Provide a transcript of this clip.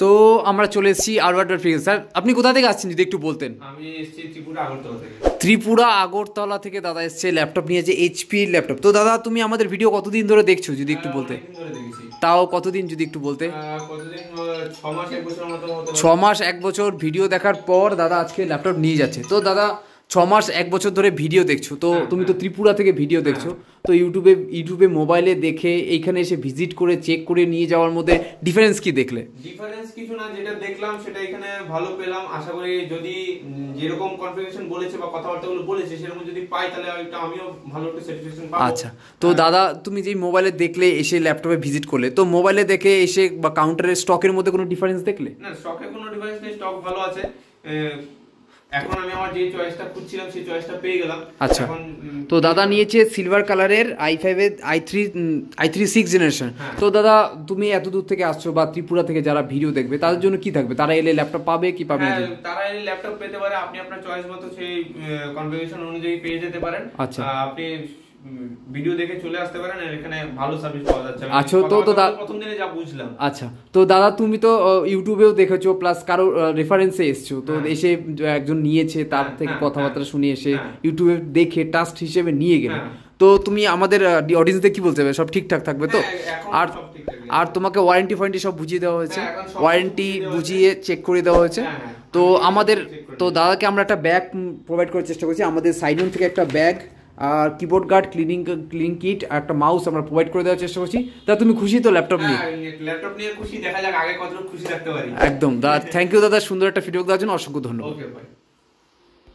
তো আমরা চলে এসেছি আরও একটা ফ্রিজ। স্যার আপনি কোথা থেকে আসছেন যদি একটু বলতেন? আমি এসেছি ত্রিপুরা আগরতলা থেকে। ত্রিপুরা আগরতলা থেকে দাদা এসছে, ল্যাপটপ নিয়েছে, এইচপি ল্যাপটপ। তো দাদা তুমি আমাদের ভিডিও কতদিন ধরে দেখছো যদি একটু বলতে? তাও কতদিন যদি একটু বলতে? কতদিন, 6 মাস 1 বছরের মতো হতে পারে। 6 মাস 1 বছর ভিডিও দেখার পর দাদা আজকে ল্যাপটপ নিয়ে যাচ্ছে। তো দাদা 6 মাস 1 বছর ধরে ভিডিও দেখছো, তো তুমি তো ত্রিপুরা থেকে ভিডিও দেখছো, তো ইউটিউবে মোবাইলে দেখে এইখানে এসে ভিজিট করে চেক করে নিয়ে যাওয়ার মধ্যে ডিফারেন্স কি দেখলে? ডিফারেন্স কিছু না, যেটা দেখলাম সেটা এখানে ভালো পেলাম। আশা করি যদি যেরকম কনফিগারেশন বলেছে বা কথাবার্তাগুলো বলেছে সেরকম যদি পাই তাহলে এটা আমিও ভালো একটা স্যাটিসফ্যাকশন পাবো। আচ্ছা, তো দাদা তুমি যেই মোবাইলে দেখলে এসে ল্যাপটপে ভিজিট করলে, তো মোবাইলে দেখে এসে বা কাউন্টারের স্টকের মধ্যে কোনো ডিফারেন্স দেখলে? না, স্টকে কোনো ডিফারেন্স নেই, স্টক ভালো আছে। এখন আমি আমার যে চয়েসটা খুঁজছিলাম সেই চয়েসটা পেয়ে গেলাম। আচ্ছা, তো দাদা নিয়েছে সিলভার কালারের i5 এর i3 6th জেনারেশন। তো দাদা তুমি এত দূর থেকে আসছো বা ত্রিপুরা থেকে যারা ভিডিও দেখবে তাদের জন্য কি থাকবে? তারা এলে ল্যাপটপ পাবে কি পাবে না? তারা এলে ল্যাপটপ পেতে পারে, আপনি আপনার চয়েস মতো সেই কনফিগারেশন অনুযায়ী পেয়ে যেতে পারেন। আচ্ছা, আপনি ভিডিও দেখে চলে আসতে পারেন, আর এখানে ভালো সার্ভিস পাওয়া যাচ্ছে। আচ্ছা, তো প্রথম দিনে যা বুঝলাম। আচ্ছা, তো দাদা তুমি তো ইউটিউবেও দেখেছো প্লাস কারো রেফারেন্সে এসছো, তো এসে একজন নিয়েছে তার থেকে কথাবার্তা শুনে এসে ইউটিউবে দেখে টাস্ট হিসেবে নিয়ে গেলে, তো তুমি আমাদের অডিয়েন্সদের কি বলতে হবে? সব ঠিকঠাক থাকবে তো? আর তোমাকে ওয়ারেন্টি সব বুঝিয়ে দেওয়া হয়েছে, ওয়ারেন্টি বুঝিয়ে চেক করে দেওয়া হয়েছে। তো আমাদের তো দাদাকে আমরা একটা ব্যাগ প্রোভাইড করার চেষ্টা করছি, আমাদের সাইডন থেকে একটা ব্যাগ আর কিবোর্ড গার্ড, ক্লিনিং কিট আর একটা মাউস আমরা প্রোভাইড করে দেওয়ার চেষ্টা করছি। তা তুমি খুশি তো ল্যাপটপ নিয়ে? ল্যাপটপ নিয়ে খুশি, দেখা যাক আগে কতটুকু খুশি রাখতে পারি। একদম দাদা, থ্যাংক ইউ দাদা, সুন্দর একটা ফিডব্যাক দেওয়ার জন্য অসংখ্য ধন্যবাদ।